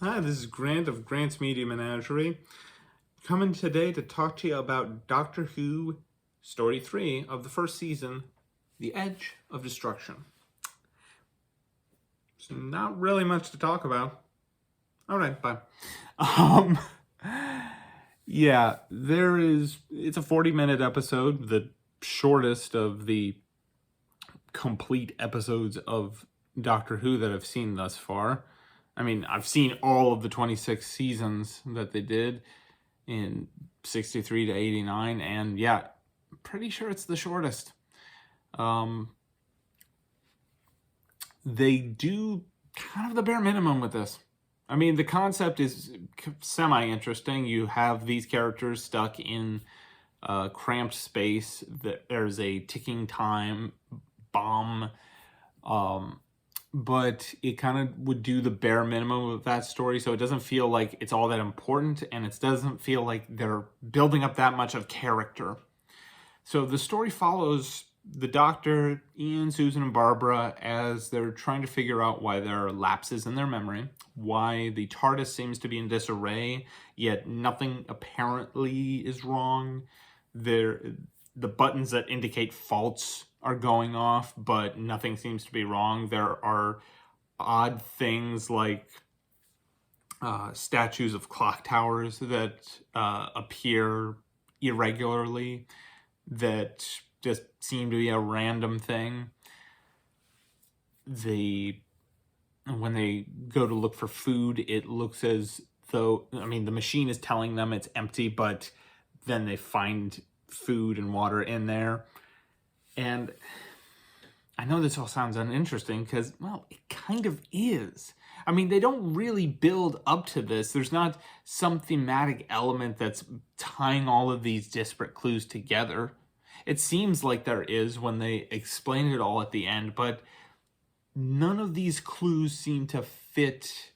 Hi, this is Grant of Grant's Media Menagerie, coming today to talk to you about Doctor Who Story 3 of the first season, The Edge of Destruction. So not really much to talk about. Alright, bye. Yeah, it's a 40-minute episode, the shortest of the complete episodes of Doctor Who that I've seen thus far. I mean, I've seen all of the 26 seasons that they did in 63 to 89, and yeah, pretty sure it's the shortest. They do kind of the bare minimum with this. I mean, the concept is semi-interesting. You have these characters stuck in a cramped space. There's a ticking time bomb, but it kind of would do the bare minimum of that story, so it doesn't feel like it's all that important, and it doesn't feel like they're building up that much of character. So the story follows the Doctor, Ian, Susan, and Barbara as they're trying to figure out why there are lapses in their memory, why the TARDIS seems to be in disarray, yet nothing apparently is wrong. The buttons that indicate faults are going off, but nothing seems to be wrong. There are odd things like statues of clock towers that appear irregularly that just seem to be a random thing. When they go to look for food, it looks as though, I mean, the machine is telling them it's empty, but then they find food and water in there. And I know this all sounds uninteresting because, well, it kind of is. I mean, they don't really build up to this. There's not some thematic element that's tying all of these disparate clues together. It seems like there is when they explain it all at the end, but none of these clues seem to fit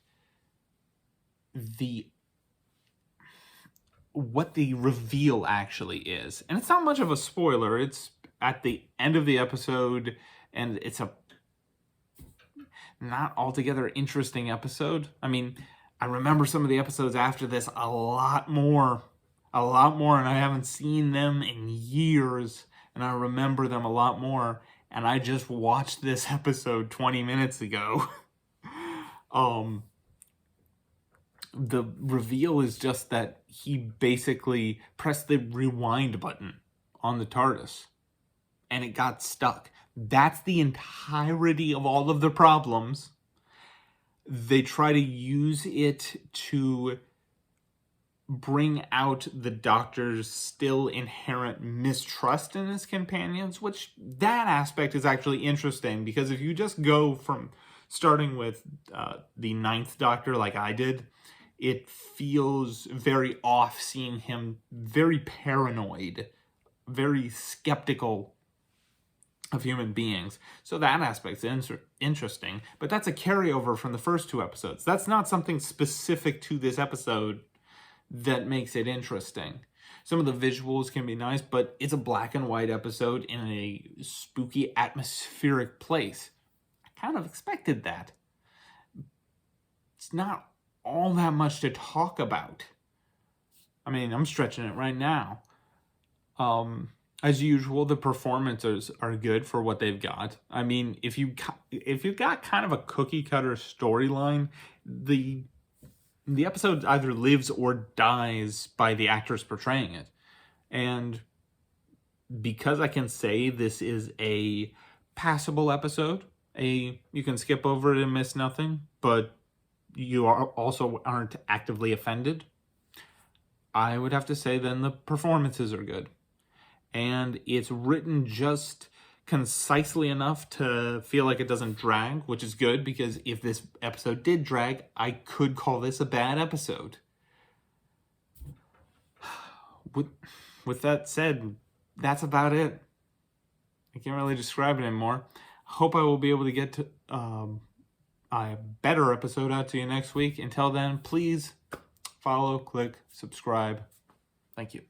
what the reveal actually is. And it's not much of a spoiler. It's at the end of the episode, and it's a not altogether interesting episode. I mean, I remember some of the episodes after this a lot more, and I haven't seen them in years, and I remember them a lot more, and I just watched this episode 20 minutes ago. The reveal is just that he basically pressed the rewind button on the TARDIS and it got stuck. That's the entirety of all of the problems. They try to use it to bring out the Doctor's still inherent mistrust in his companions, which that aspect is actually interesting, because if you just go from starting with the ninth Doctor like I did, it feels very off seeing him very paranoid, very skeptical of human beings. So that aspect's interesting, but that's a carryover from the first two episodes. That's not something specific to this episode that makes it interesting. Some of the visuals can be nice, but it's a black and white episode in a spooky, atmospheric place. I kind of expected that. It's not all that much to talk about. I mean, I'm stretching it right now. As usual, the performances are good for what they've got. I mean, if you've got kind of a cookie cutter storyline, the episode either lives or dies by the actors portraying it. And because I can say this is a passable episode, you can skip over it and miss nothing, but you also aren't actively offended, I would have to say then the performances are good. And it's written just concisely enough to feel like it doesn't drag, which is good, because if this episode did drag, I could call this a bad episode. With that said, that's about it. I can't really describe it anymore. I hope I will be able to get to a better episode out to you next week. Until then, please follow, click, subscribe. Thank you.